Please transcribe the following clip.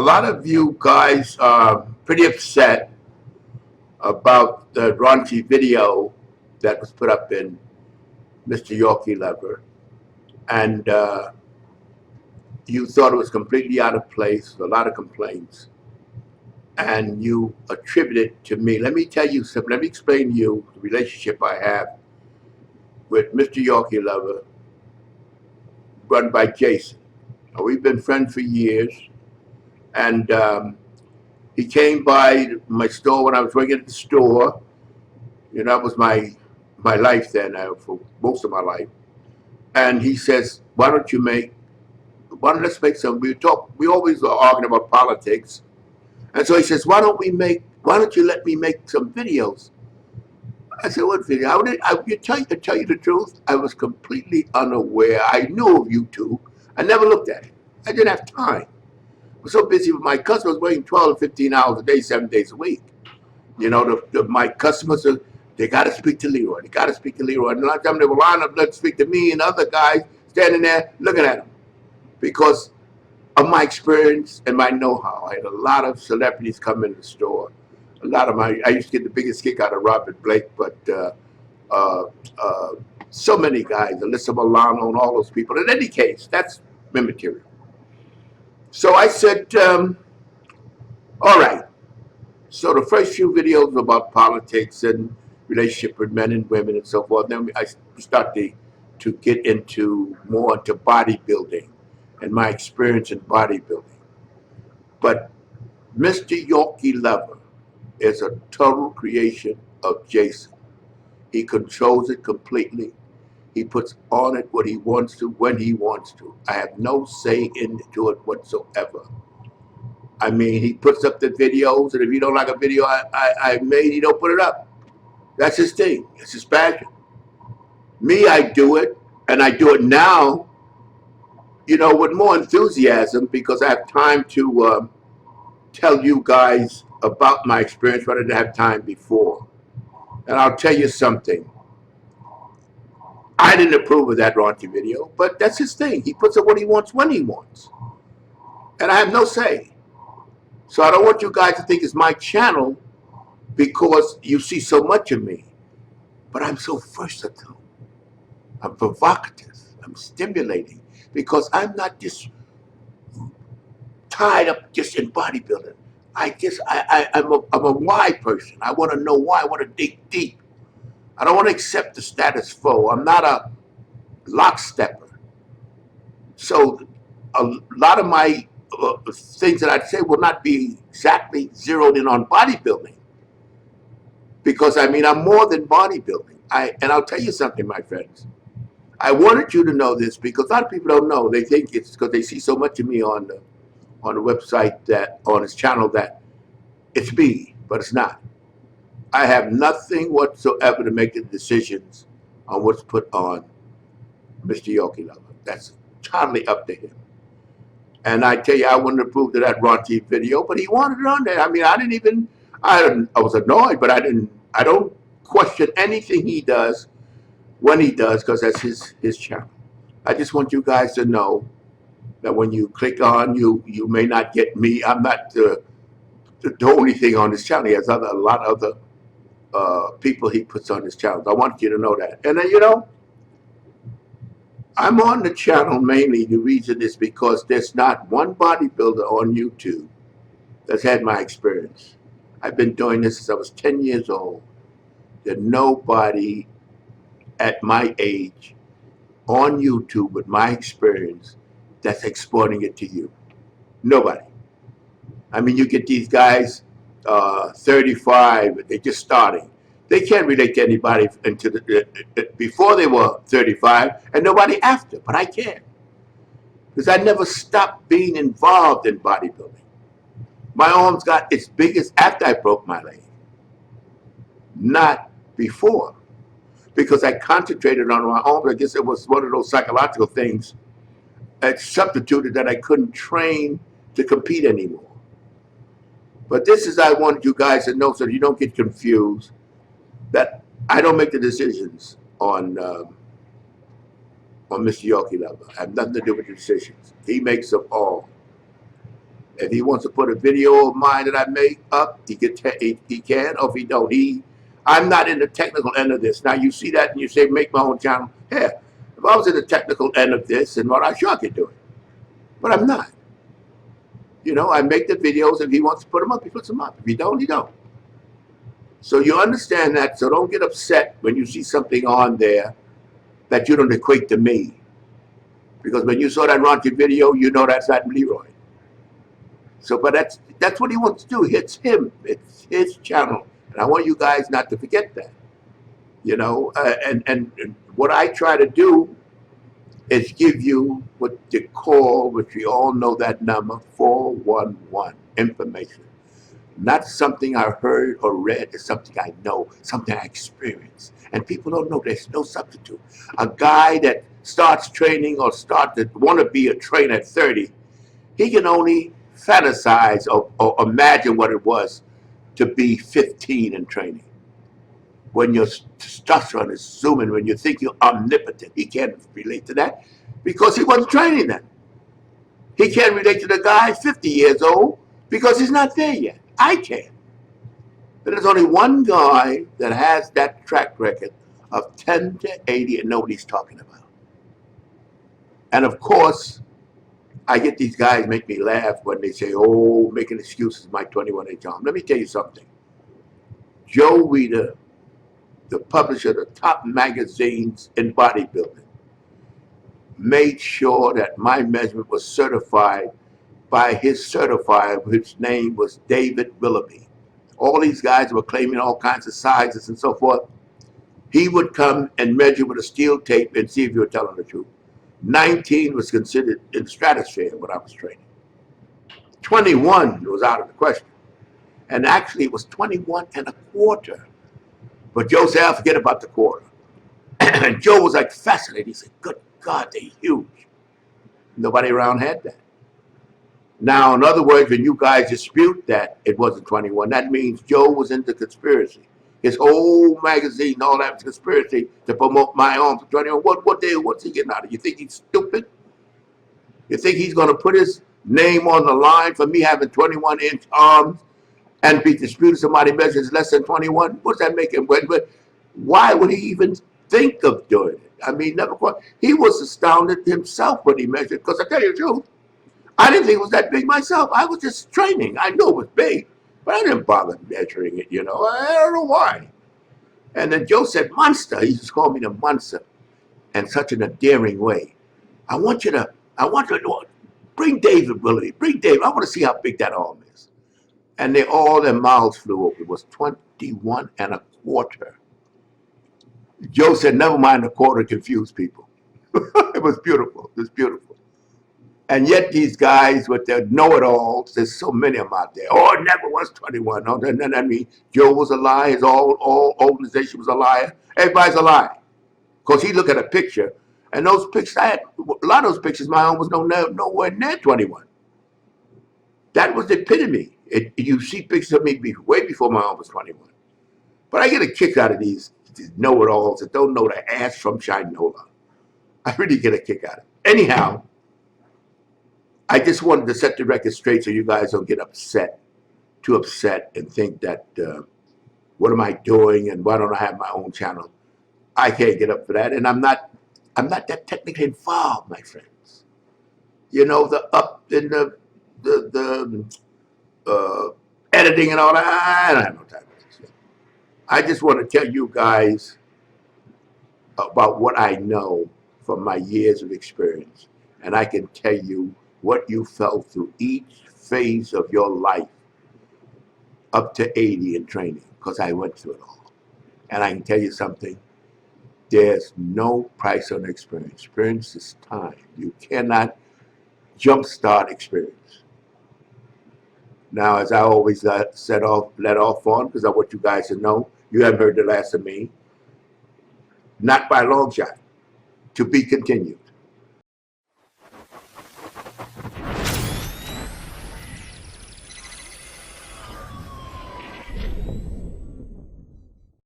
lot of you guys are pretty upset about the raunchy video that was put up in Mryorkielover, and you thought it was completely out of place, a lot of complaints, and you attribute it to me. Let me tell you something. Let me explain to you the relationship I have with Mryorkielover, run by Jason. Now, we've been friends for years, and he came by my store when I was working at the store. You know, that was my life then, for most of my life. And he says, let's make some, we always are arguing about politics. And so he says, why don't you let me make some videos? I said, what video? To tell you the truth, I was completely unaware. I knew of YouTube. I never looked at it. I didn't have time. I was so busy with my customers, working 12 to 15 hours a day, 7 days a week. You know, my customers they got to speak to Leroy. They got to speak to Leroy. And a lot of times they will line up, let's speak to me and other guys standing there looking at them. Because of my experience and my know-how. I had a lot of celebrities come in the store. I used to get the biggest kick out of Robert Blake, but so many guys, Alyssa Milano and all those people. In any case, that's immaterial. So I said, all right. So the first few videos about politics and relationship with men and women and so forth. Then I started to get more into bodybuilding and my experience in bodybuilding. But Mryorkielover is a total creation of Jason. He controls it completely. He puts on it what he wants to, when he wants to. I have no say into it whatsoever. I mean, he puts up the videos, and if you don't like a video I made, he don't put it up. That's his thing. It's his passion. Me, I do it, and I do it now, you know, with more enthusiasm because I have time to tell you guys about my experience, but I didn't have time before. And I'll tell you something. I didn't approve of that raunchy video, but that's his thing. He puts up what he wants when he wants. And I have no say. So I don't want you guys to think it's my channel because you see so much of me. But I'm so versatile. I'm provocative. I'm stimulating because I'm not just tied up just in bodybuilding. I'm a why person. I want to know why. I want to dig deep. I don't want to accept the status quo. I'm not a lockstepper. So a lot of my things that I'd say will not be exactly zeroed in on bodybuilding. Because I mean, I'm more than bodybuilding. And I'll tell you something, my friends. I wanted you to know this because a lot of people don't know. They think it's because they see so much of me on the website, on his channel, that it's me, but it's not. I have nothing whatsoever to make the decisions on what's put on Mryorkielover. That's totally up to him. And I tell you, I wouldn't approve of that raunchy video, but he wanted it on there. I mean, I was annoyed, but I don't question anything he does when he does, because that's his channel. I just want you guys to know that when you click on, you may not get me. I'm not the only thing on his channel. He has a lot of other people he puts on his channel. I want you to know that. And then, you know, I'm on the channel mainly, the reason is because there's not one bodybuilder on YouTube that's had my experience. I've been doing this since I was 10 years old. There's nobody at my age on YouTube with my experience that's exporting it to you. Nobody. I mean, you get these guys 35, they're just starting. They can't relate to anybody before they were 35 and nobody after, but I can. Because I never stopped being involved in bodybuilding. My arms got its biggest after I broke my leg, not before. Because I concentrated on my arms. I guess it was one of those psychological things that substituted that I couldn't train to compete anymore. But this is, I want you guys to know so you don't get confused, that I don't make the decisions on Mryorkielover. I have nothing to do with the decisions. He makes them all. If he wants to put a video of mine that I make up, he can, or if he don't, I'm not in the technical end of this. Now you see that and you say, make my own channel. Yeah, if I was in the technical end of this, and what I sure could do it, but I'm not. You know, I make the videos. If he wants to put them up, he puts them up. If he don't, he don't. So you understand that. So don't get upset when you see something on there that you don't equate to me. Because when you saw that raunchy video, you know that's not Leroy. So, but that's what he wants to do. It's him. It's his channel. And I want you guys not to forget that. You know, and what I try to do is give you what you call, which we all know that number, 411, information. Not something I heard or read, it's something I know, something I experienced. And people don't know there's no substitute. A guy that starts training or want to be a trainer at 30, he can only fantasize or imagine what it was to be 15 in training. When your testosterone is zooming, when you think you're omnipotent, he can't relate to that because he wasn't training then. He can't relate to the guy 50 years old because he's not there yet. I can. But there's only one guy that has that track record of 10 to 80 and nobody's talking about. And of course, I get these guys make me laugh when they say, oh, making excuses, my 21-inch arm. Let me tell you something. Joe Weider, the publisher of the top magazines in bodybuilding, made sure that my measurement was certified by his certifier, whose name was David Willoughby. All these guys were claiming all kinds of sizes and so forth. He would come and measure with a steel tape and see if you were telling the truth. 19 was considered in the stratosphere when I was training. 21 was out of the question. And actually it was 21 and a quarter. But Joe said, I'll forget about the quarter. And Joe was like fascinated. He said, good God, they're huge. Nobody around had that. Now, in other words, when you guys dispute that it wasn't 21, that means Joe was into conspiracy. His whole magazine, all that was conspiracy to promote my arms for 21. What's he getting out of? You think he's stupid? You think he's going to put his name on the line for me having 21-inch arms and be disputed somebody measures less than 21? What does that make him? Why would he even think of doing it? I mean, never quite. He was astounded himself when he measured, because I tell you the truth, I didn't think it was that big myself. I was just training. I knew it was big, but I didn't bother measuring it, you know. I don't know why. And then Joe said, monster. He just called me the monster in such an endearing way. I want you to bring David Willoughby. Bring David. I want to see how big that arm is. And all their mouths flew open. It was 21 and a quarter. Joe said, never mind the quarter confused people. It was beautiful. It was beautiful. And yet these guys with their know-it-alls, there's so many of them out there. Oh, it never was 21. No, I mean, Joe was a liar. His all organization was a liar. Everybody's a liar. Because he looked at a picture, and those pictures, a lot of those pictures, my own was nowhere near 21. That was the epitome. You see pictures of me way before my arm was 21. But I get a kick out of these know-it-alls that don't know the ass from Shinola. I really get a kick out of it. Anyhow, I just wanted to set the record straight so you guys don't get too upset and think that, what am I doing and why don't I have my own channel? I can't get up for that, and I'm not that technically involved, my friends. You know, the editing and all that, I don't have no time for this. I just want to tell you guys about what I know from my years of experience, and I can tell you what you felt through each phase of your life up to 80 in training, because I went through it all. And I can tell you something, there's no price on experience. Experience is time. You cannot jumpstart experience. Now, as I always let off on, because I want you guys to know, you haven't heard the last of me, not by a long shot, to be continued.